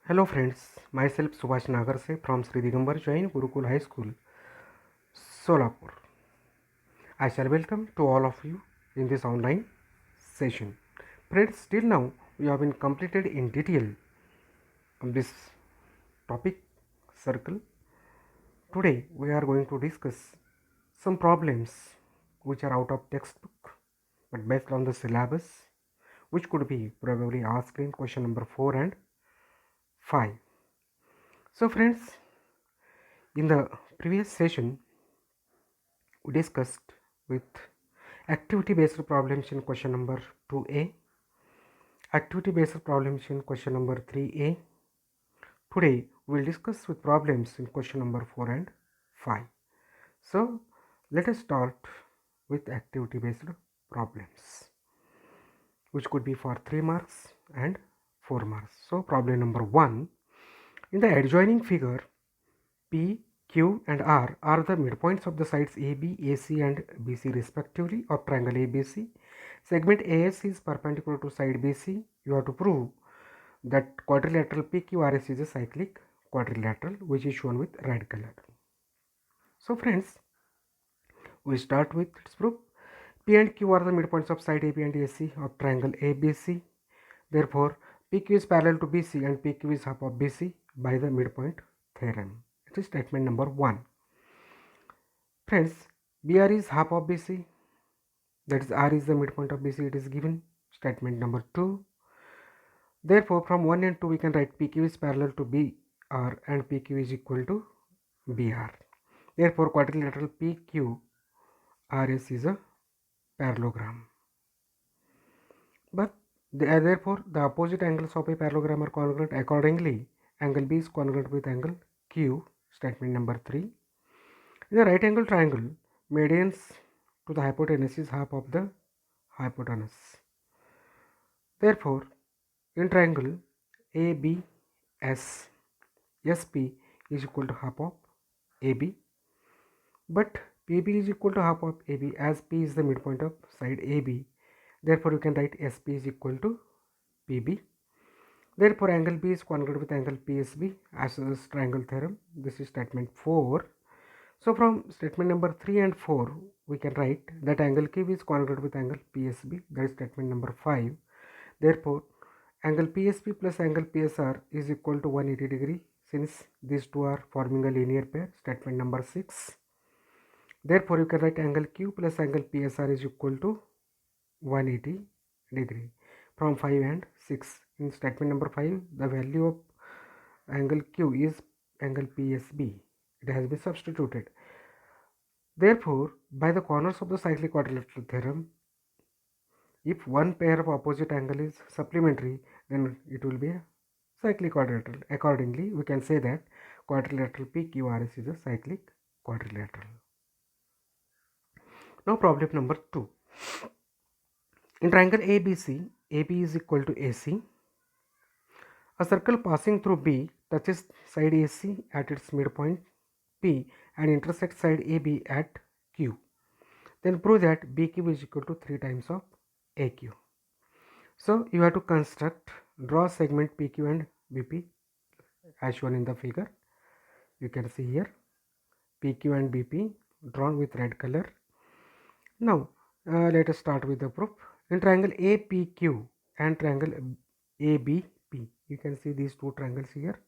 Hello friends, myself Subhash Nagarse from Sri Digambar Jain Gurukul High School, Solapur. I shall welcome to all of you in this online session. Friends, till now we have been completed in detail on this topic circle. Today we are going to discuss some problems which are out of textbook but based on the syllabus, which could be probably asked in question number 4 and 5. So friends, in the previous session we discussed with activity based problems in question number 2a, activity based problems in question number 3a. Today we will discuss with problems in question number 4 and 5. So let us start with activity based problems, which could be for 3 marks and 4 marks. So problem number 1, in the adjoining figure, P, Q and R are the midpoints of the sides AB, AC and BC respectively of triangle ABC. Segment AS is perpendicular to side BC. You have to prove that quadrilateral PQRS is a cyclic quadrilateral, which is shown with red color. So friends, we start with its proof. P and Q are the midpoints of side AB and AC of triangle ABC. Therefore, PQ is parallel to BC and PQ is half of BC by the midpoint theorem. It is statement number 1. Friends, BR is half of BC, that is R is the midpoint of BC, it is given. Statement number 2. Therefore, from 1 and 2 we can write PQ is parallel to BR and PQ is equal to BR. Therefore, quadrilateral PQRS is a parallelogram. But therefore, the opposite angles of a parallelogram are congruent. Accordingly, angle B is congruent with angle Q. Statement number 3. In a right angle triangle, medians to the hypotenuse is half of the hypotenuse. Therefore, in triangle ABS, SP is equal to half of AB, but PB is equal to half of AB as P is the midpoint of side AB. Therefore, you can write SP is equal to PB. Therefore, angle B is congruent with angle PSB as a triangle theorem. This is statement 4. So, from statement number 3 and 4, we can write that angle Q is congruent with angle PSB. That is statement number 5. Therefore, angle PSB plus angle PSR is equal to 180 degree since these two are forming a linear pair. Statement number 6. Therefore, you can write angle Q plus angle PSR is equal to 180 degree from 5 and 6. In statement number 5, the value of angle Q is angle PSB. It has been substituted. Therefore, by the corners of the cyclic quadrilateral theorem, if one pair of opposite angle is supplementary, then it will be a cyclic quadrilateral. Accordingly, we can say that quadrilateral PQRS is a cyclic quadrilateral. Now problem number 2. In triangle ABC, AB is equal to AC. A circle passing through B touches side AC at its midpoint P and intersects side AB at Q. Then prove that BQ is equal to 3 times of AQ. So you have to draw segment PQ and BP as shown in the figure. You can see here PQ and BP drawn with red color. Now let us start with the proof. In triangle APQ and triangle ABP, you can see these two triangles here.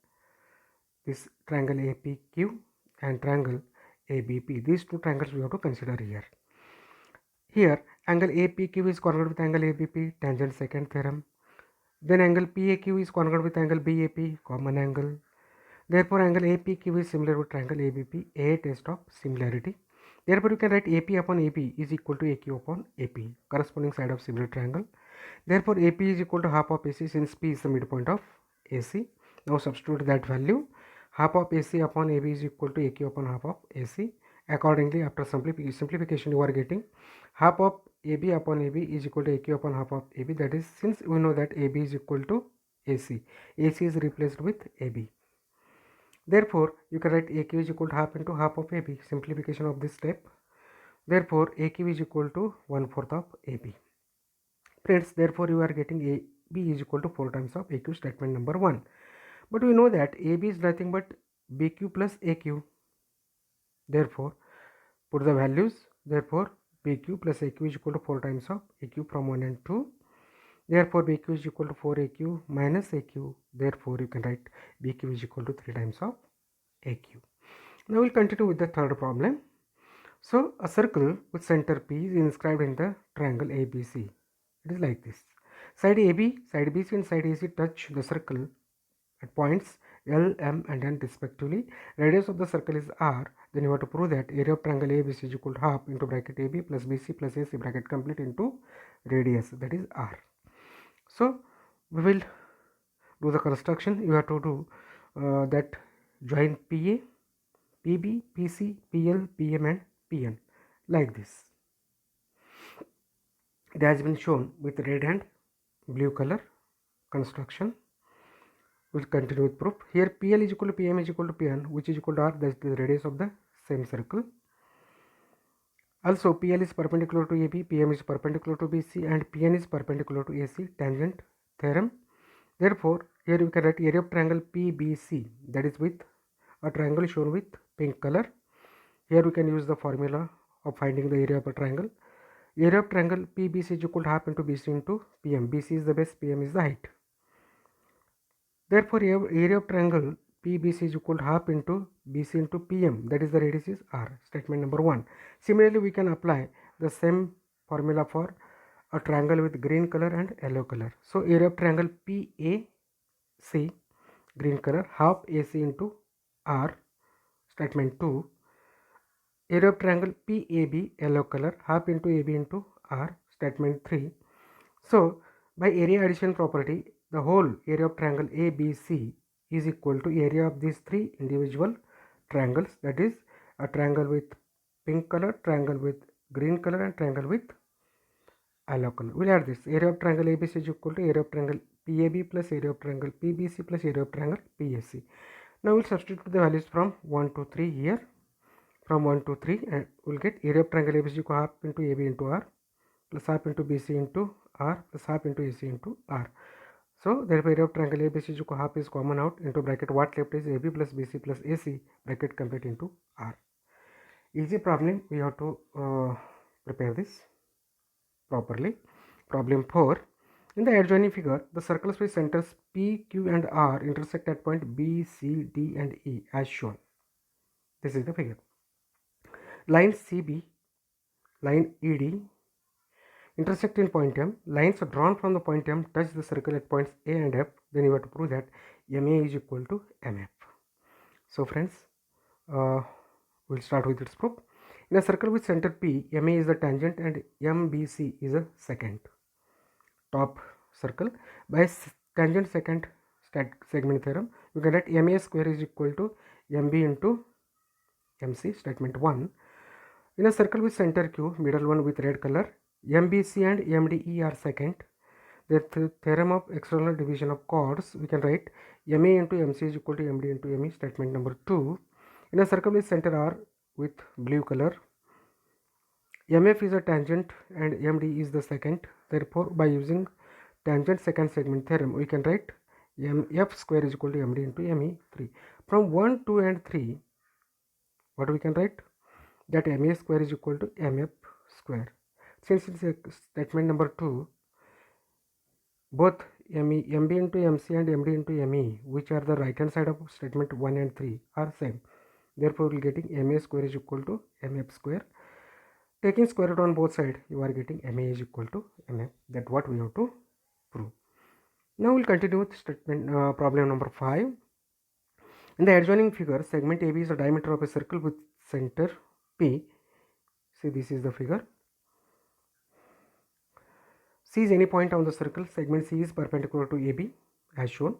This triangle APQ and triangle ABP. These two triangles we have to consider here. Here, angle APQ is congruent with angle ABP, tangent second theorem. Then angle PAQ is congruent with angle BAP, common angle. Therefore, angle APQ is similar with triangle ABP, a test of similarity. Therefore, you can write AP upon AB is equal to AQ upon AP, corresponding side of similar triangle. Therefore, AP is equal to half of AC since P is the midpoint of AC. Now, substitute that value. Half of AC upon AB is equal to AQ upon half of AC. Accordingly, after simplification, you are getting half of AB upon AB is equal to AQ upon half of AB. That is, since we know that AB is equal to AC, AC is replaced with AB. Therefore, you can write AQ is equal to half into half of AB. Simplification of this step. Therefore, AQ is equal to 1/4 of AB. Friends, therefore, you are getting AB is equal to 4 times of AQ. Statement number 1. But we know that AB is nothing but BQ plus AQ. Therefore, put the values. Therefore, BQ plus AQ is equal to 4 times of AQ from 1 and 2. Therefore, BQ is equal to 4AQ minus AQ. Therefore, you can write BQ is equal to 3 times of AQ. Now, we'll continue with the third problem. So, a circle with center P is inscribed in the triangle ABC. It is like this. Side AB, side BC and side AC touch the circle at points L, M and N respectively. Radius of the circle is R. Then you have to prove that area of triangle ABC is equal to half into bracket AB plus BC plus AC bracket complete into radius, that is R. So, we will do the construction. You have to do that join PA, PB, PC, PL, PM and PN like this. It has been shown with red and blue color construction. We'll continue with proof. Here PL is equal to PM is equal to PN, which is equal to R, that is the radius of the same circle. Also PL is perpendicular to AB, PM is perpendicular to BC and PN is perpendicular to AC, tangent theorem. Therefore, here we can write area of triangle PBC, that is with a triangle shown with pink color. Here we can use the formula of finding the area of a triangle. Area of triangle PBC is equal to half into BC into PM. BC is the base, PM is the height. Therefore, area of triangle PBC is equal to half into BC into PM, that is the radius is R. Statement number 1. Similarly, we can apply the same formula for a triangle with green color and yellow color. So, area of triangle PAC, green color, half AC into R. Statement 2. Area of triangle PAB, yellow color, half into AB into R. Statement 3. So, by area addition property, the whole area of triangle ABC is equal to area of these three individual triangles, that is a triangle with pink color, triangle with green color and triangle with yellow color. We'll add this. Area of triangle ABC is equal to area of triangle PAB plus area of triangle PBC plus area of triangle PAC. Now we'll substitute the values from 1 to 3 here. From 1 to 3 and we'll get area of triangle ABC equal half into AB into R plus half into BC into R plus half into AC into R. So, therefore, area of triangle ABC is equal half is common out into bracket what left is AB plus BC plus AC bracket complete into R. Easy problem, we have to prepare this properly. Problem 4. In the adjoining figure, the circles with centers P, Q and R intersect at point B, C, D and E as shown. This is the figure. Line CB, line ED intersect in point M. Lines drawn from the point M touch the circle at points A and F. Then you have to prove that MA is equal to MF. So friends, we'll start with its proof. In a circle with center P, MA is the tangent and MBC is a secant. Top circle. By tangent secant segment theorem, you can write MA square is equal to MB into MC. Statement 1. In a circle with center Q, middle one with red color, MBC and MDE are secant. The theorem of external division of chords, we can write MA into MC is equal to MD into ME. Statement number 2. In a circle with center R with blue color, MF is a tangent and MD is the secant. Therefore, by using tangent secant segment theorem, we can write MF square is equal to MD into ME 3. From 1, 2 and 3, what we can write? That MA square is equal to MF square. Since it's a statement number 2, both MB into MC and MD into ME, which are the right hand side of statement 1 and 3, are same. Therefore, we are getting MA square is equal to MF square. Taking square root on both sides, you are getting MA is equal to MF. That's what we have to prove. Now, we'll continue with statement problem number 5. In the adjoining figure, segment AB is the diameter of a circle with center P. See, this is the figure. C is any point on the circle. Segment C is perpendicular to AB as shown.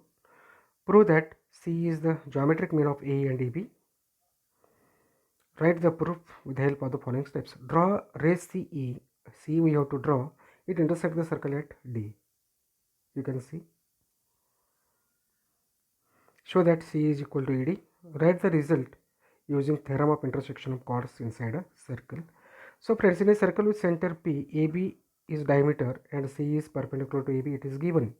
Prove that C is the geometric mean of AE and EB. Write the proof with the help of the following steps. Draw ray CE. C we have to draw. It intersects the circle at D. You can see. Show that C is equal to ED. Write the result using theorem of intersection of chords inside a circle. So friends, in a circle with center P, AB is diameter and C is perpendicular to AB, it is given.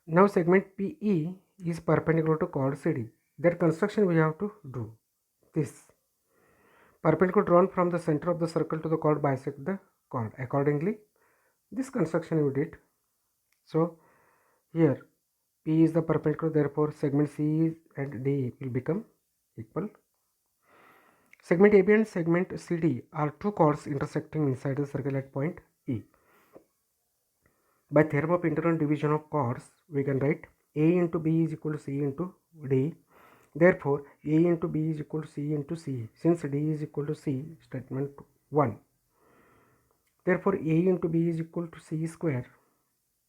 Now segment PE is perpendicular to chord CD. That construction we have to do. This perpendicular drawn from the center of the circle to the chord bisect the chord. Accordingly, this construction we did. So here P is the perpendicular, therefore segment C and D will become equal. Segment AB and segment CD are two chords intersecting inside the circle at point E. By theorem of internal division of chords, we can write A into B is equal to C into D. Therefore, A into B is equal to C into C. Since D is equal to C, statement 1. Therefore, A into B is equal to C square.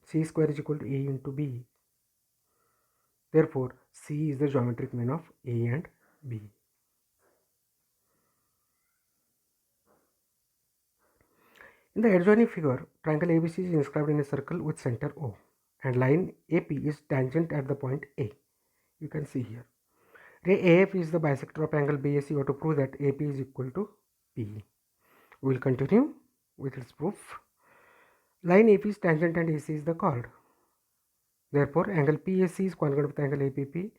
C square is equal to A into B. Therefore, C is the geometric mean of A and B. In the adjoining figure, triangle ABC is inscribed in a circle with center O, and line AP is tangent at the point A. You can see here. Ray AF is the bisector of angle BAC. You have to prove that AP is equal to P. We will continue with its proof. Line AP is tangent and AC is the chord. Therefore, angle PAC is congruent with angle APP.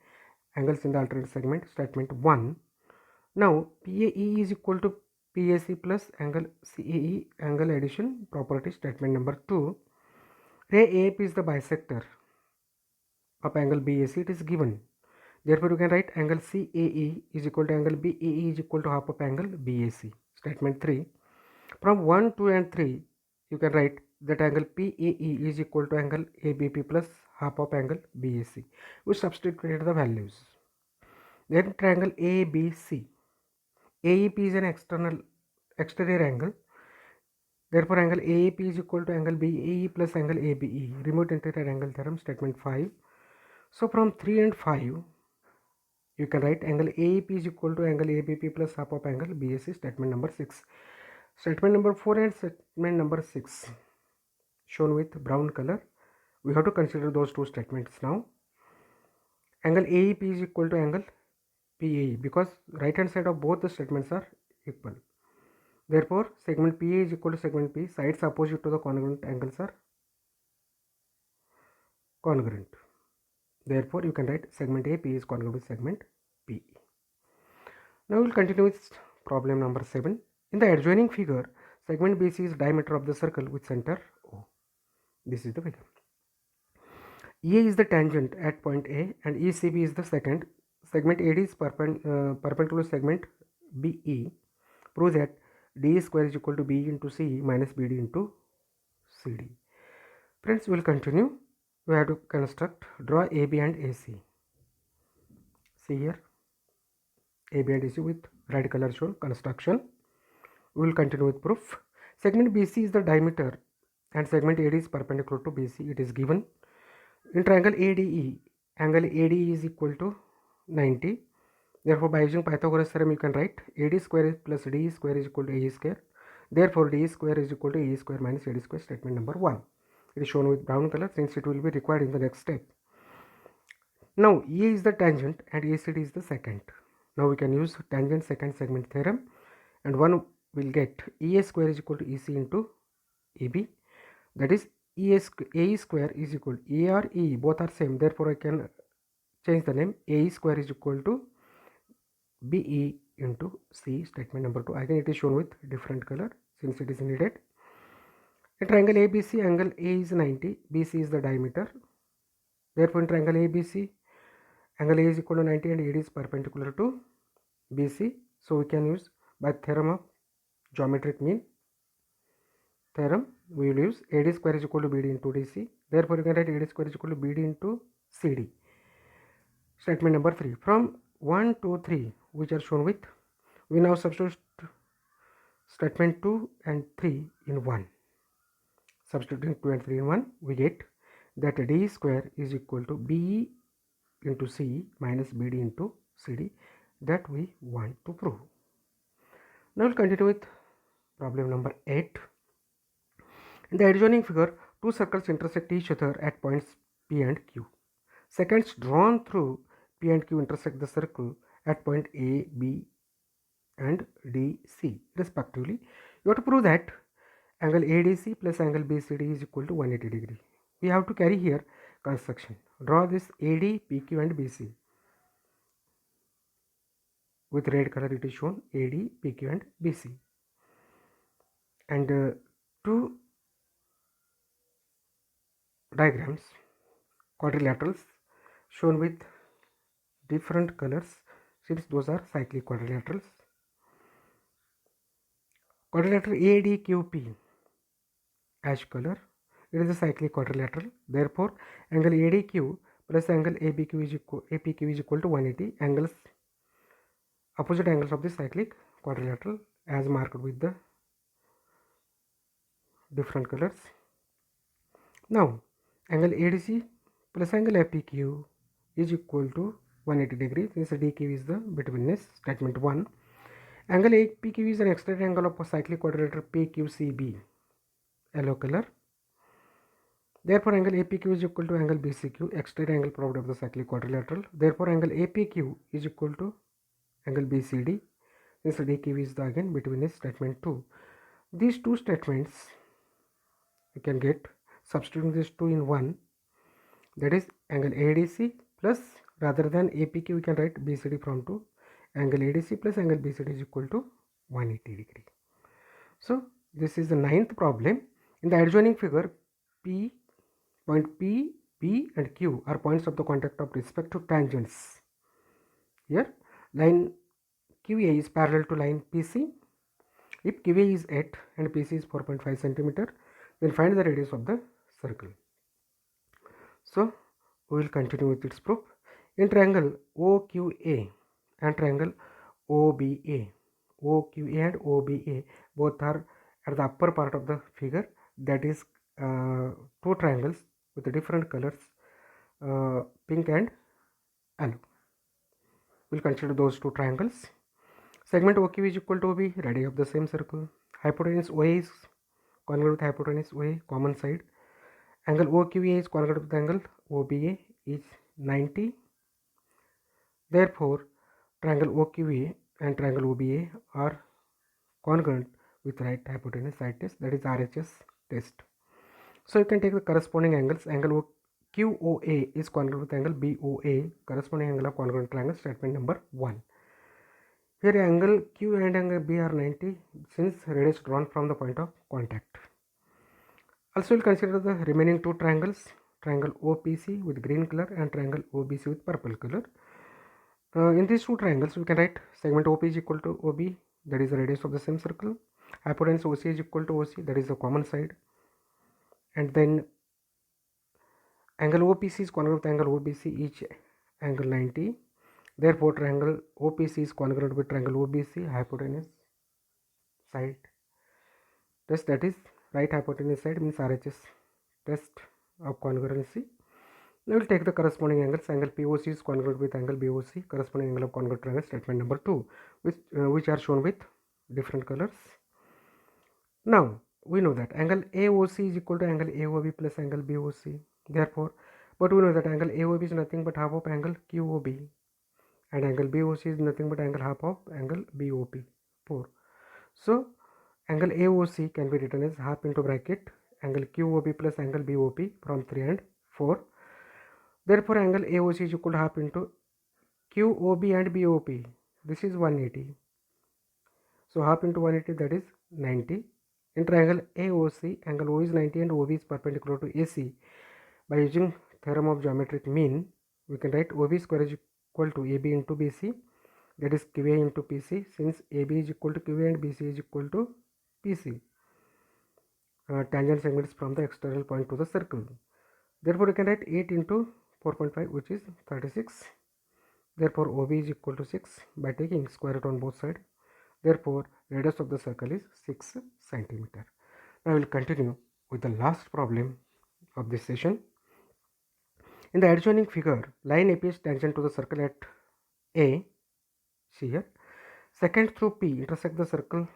Angles in the alternate segment. Statement 1. Now, PAE is equal to PAC plus angle CAE, angle addition property. Statement number 2. Ray AF is the bisector of angle BAC. It is given. Therefore, you can write angle CAE is equal to angle BAE is equal to half of angle BAC. Statement 3. From 1, 2 and 3, you can write that angle PAE is equal to angle ABP plus half of angle BAC. We substitute the values. Then triangle ABC. AEP is an exterior angle. Therefore, angle AEP is equal to angle BAE plus angle ABE. Remote interior angle theorem, statement 5. So, from 3 and 5, you can write angle AEP is equal to angle ABP plus half of angle BAC, statement number 6. Statement number 4 and statement number 6 shown with brown color. We have to consider those two statements now. Angle AEP is equal to angle PAE because right hand side of both the statements are equal. Therefore, segment PA is equal to segment P. Sides opposite to the congruent angles are congruent. Therefore, you can write segment AP is congruent with segment PE. Now, we will continue with problem number 7. In the adjoining figure, segment BC is diameter of the circle with center O. This is the figure. EA is the tangent at point A and ECB is the second. Segment AD is perpendicular to segment BE. Prove that D square is equal to B into C minus BD into CD. Friends, we will continue. We have to construct, draw AB and AC. See here, AB and AC with red color shown construction. We will continue with proof. Segment BC is the diameter and segment AD is perpendicular to BC. It is given. In triangle ADE, angle AD is equal to 90. Therefore, by using Pythagoras theorem, you can write AD square plus D square is equal to AE square. Therefore, D square is equal to AE square minus AD square, statement number 1. It is shown with brown color since it will be required in the next step. Now, EA is the tangent and ACD is the secant. Now, we can use tangent secant segment theorem and one will get EA square is equal to EC into EB. That is AE square is equal to A or E, both are same. Therefore, I can change the name. AE square is equal to BE into C, statement number 2. Again, it is shown with different color since it is needed. In triangle ABC, angle A is 90, BC is the diameter. Therefore, in triangle ABC, angle A is equal to 90 and AD is perpendicular to BC. So, we can use by theorem of geometric mean theorem, we will use AD square is equal to BD into DC. Therefore, you can write AD square is equal to BD into CD. Statement number 3. From 1, 2, 3, which are shown with, we now substitute statement 2 and 3 in 1. Substituting 2 and 3 in 1, we get that D square is equal to BE into C minus BD into CD that we want to prove. Now, we will continue with problem number 8. In the adjoining figure, two circles intersect each other at points P and Q. Seconds drawn through P and Q intersect the circle at point A, B and D, C respectively. You have to prove that angle ADC plus angle BCD is equal to 180 degree. We have to carry here construction. Draw this AD, PQ and BC. With red color it is shown AD, PQ and BC. And two diagrams, quadrilaterals, shown with different colors since those are cyclic quadrilaterals. Quadrilateral ADQP, ash color, it is a cyclic quadrilateral. Therefore, angle ADQ plus angle APQ is equal to 180. Angles, opposite angles of the cyclic quadrilateral as marked with the different colors. Now, angle ADC plus angle APQ is equal to 180 degrees since DQ is the betweenness. Statement 1. Angle APQ is an extended angle of a cyclic quadrilateral PQCB, yellow color. Therefore, angle APQ is equal to angle BCQ, extended angle property of the cyclic quadrilateral. Therefore, angle APQ is equal to angle BCD since DQ is the again betweenness. Statement 2. These two statements you can get substituting these two in one, that is angle ADC plus, rather than APQ we can write BCD from 2, angle ADC plus angle BCD is equal to 180 degree. So this is the ninth problem. In the adjoining figure, point P, B and Q are points of the contact of respective tangents. Here line QA is parallel to line PC. If QA is 8 and PC is 4.5 centimeter, then find the radius of the circle. So we will continue with its proof. In triangle OQA and triangle OBA, OQA and OBA both are at the upper part of the figure, that is two triangles with different colors, pink and yellow. We'll consider those two triangles. Segment OQ is equal to OB, radius of the same circle. Hypotenuse OA is congruent with hypotenuse OA, common side. Angle OQA is congruent with angle OBA is 90. Therefore, triangle OQA and triangle OBA are congruent with right hypotenuse side test, that is RHS test. So you can take the corresponding angles. Angle QOA is congruent with angle BOA, corresponding angle of congruent triangle. Statement number 1. Here angle Q and angle B are 90 since radius drawn from the point of contact. Also we'll consider the remaining two triangles, triangle OPC with green color and triangle OBC with purple color. In these two triangles we can write segment OP is equal to OB, that is the radius of the same circle. Hypotenuse OC is equal to OC, that is the common side. And then angle OPC is congruent with angle OBC, each angle 90. Therefore, triangle OPC is congruent with triangle OBC, hypotenuse side test, that is right hypotenuse side means RHS test of congruency. Now we will take the corresponding angles. Angle POC is congruent with angle BOC, corresponding angle of congruent triangle. Statement number 2, which are shown with different colors. Now we know that angle AOC is equal to angle AOB plus angle BOC. Therefore, but we know that angle AOB is nothing but half of angle QOB, and angle BOC is nothing but angle half of angle BOP, 4. So angle AOC can be written as half into bracket angle QOB plus angle BOP from 3 and 4. Therefore, angle AOC is equal to half into QOB and BOP. This is 180. So half into 180, that is 90. In triangle AOC, angle O is 90 and OB is perpendicular to AC. By using theorem of geometric mean, we can write OB square is equal to AB into BC, that is QA into PC, since AB is equal to QA and BC is equal to PC. Tangent segments from the external point to the circle. Therefore, you can write 8 into 4.5, which is 36. Therefore, OB is equal to 6 by taking square root on both sides. Therefore, radius of the circle is 6 centimeter. Now, we will continue with the last problem of this session. In the adjoining figure, line AP is tangent to the circle at A. See here. Secant through P intersect the circle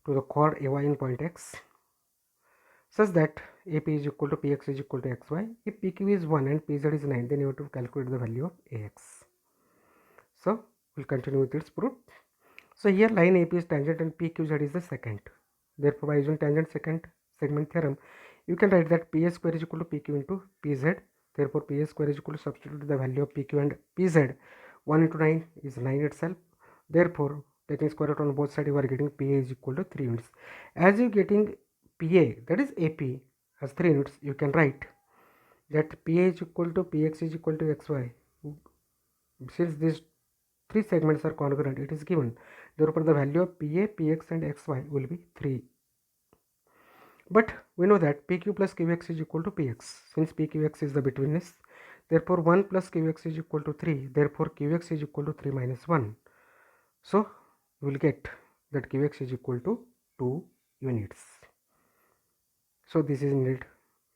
to the chord AY in point X, such that AP is equal to PX is equal to XY. If PQ is 1 and PZ is 9, then you have to calculate the value of AX. So we'll continue with its proof. So here line AP is tangent and PQZ is the secant. Therefore, by using tangent secant segment theorem, You can write that PA square is equal to PQ into PZ. Therefore, PA square is equal to, substitute the value of PQ and PZ. 1 into 9 is 9 itself. Therefore, taking square root on both sides, you are getting PA is equal to 3 units. As you getting PA, that is AP, as 3 units, you can write that PA is equal to PX is equal to XY. Since these three segments are congruent, it is given. Therefore, the value of PA, PX and XY will be 3. But we know that PQ plus QX is equal to PX. Since PQX is the betweenness, therefore 1 plus QX is equal to 3. Therefore, QX is equal to 3 minus 1. So, we will get that QX is equal to 2 units. So, this is indeed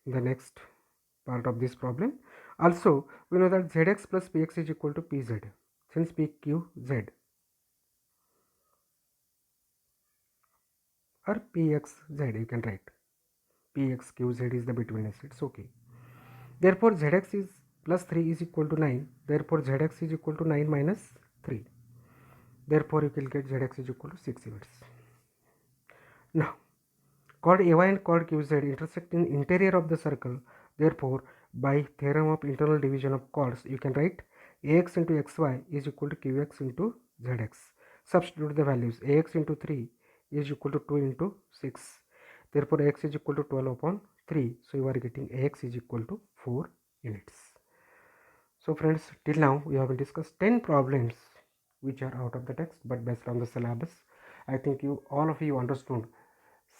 the next part of this problem. Also, we know that ZX plus PX is equal to PZ. Since PQZ or PXZ, you can write. PXQZ is the betweenness, it's okay. Therefore, ZX is plus 3 is equal to 9. Therefore, ZX is equal to 9 minus 3. Therefore, you will get ZX is equal to 6 units. Now, chord AY and chord QZ intersect in interior of the circle. Therefore, by theorem of internal division of chords, you can write AX into XY is equal to QX into ZX. Substitute the values. AX into 3 is equal to 2 into 6. Therefore, AX is equal to 12 upon 3. So, you are getting AX is equal to 4 units. So, friends, till now we have discussed 10 problems which are out of the text but based on the syllabus. I think all of you understood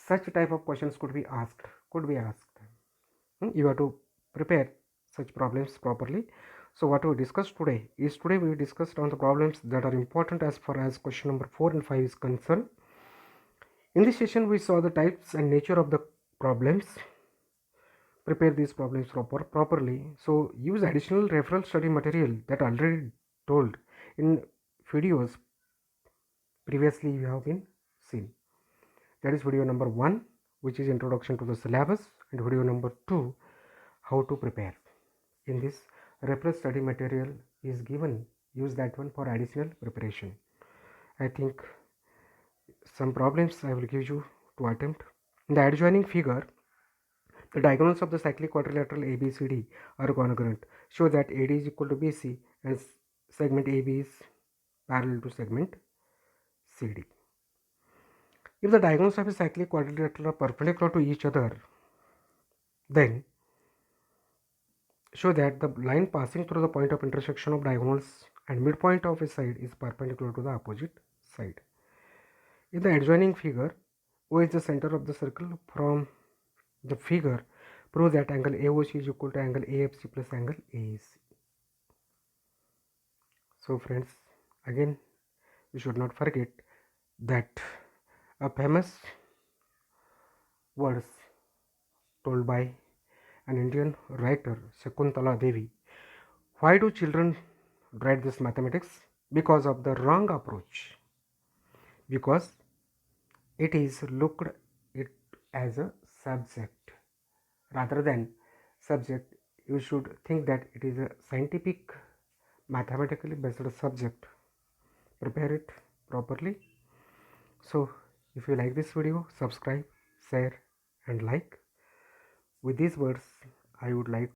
such type of questions could be asked. You have to prepare such problems properly. So what we discussed today is, we discussed on the problems that are important as far as question number 4 and 5 is concerned. In this session, we saw the types and nature of the problems. Prepare these problems properly. So use additional referral study material that already told in videos previously you have been seen. That is video number 1, which is introduction to the syllabus, and video number 2, how to prepare. In this reference study material is given, use that one for additional preparation. I think some problems I will give you to attempt. In the adjoining figure, the diagonals of the cyclic quadrilateral ABCD are congruent. Show that AD is equal to BC and segment AB is parallel to segment CD. If the diagonals of a cyclic quadrilateral are perpendicular to each other, then show that the line passing through the point of intersection of diagonals and midpoint of a side is perpendicular to the opposite side. In the adjoining figure, O is the center of the circle. From the figure, prove that angle AOC is equal to angle AFC plus angle AAC. So friends, again, we should not forget that a famous words told by an Indian writer, Shakuntala Devi. Why do children dread this mathematics? Because of the wrong approach. Because it is looked it as a subject rather than subject. You should think that it is a scientific, mathematically based subject. Prepare it properly. So if you like this video, subscribe, share and like. With these words, I would like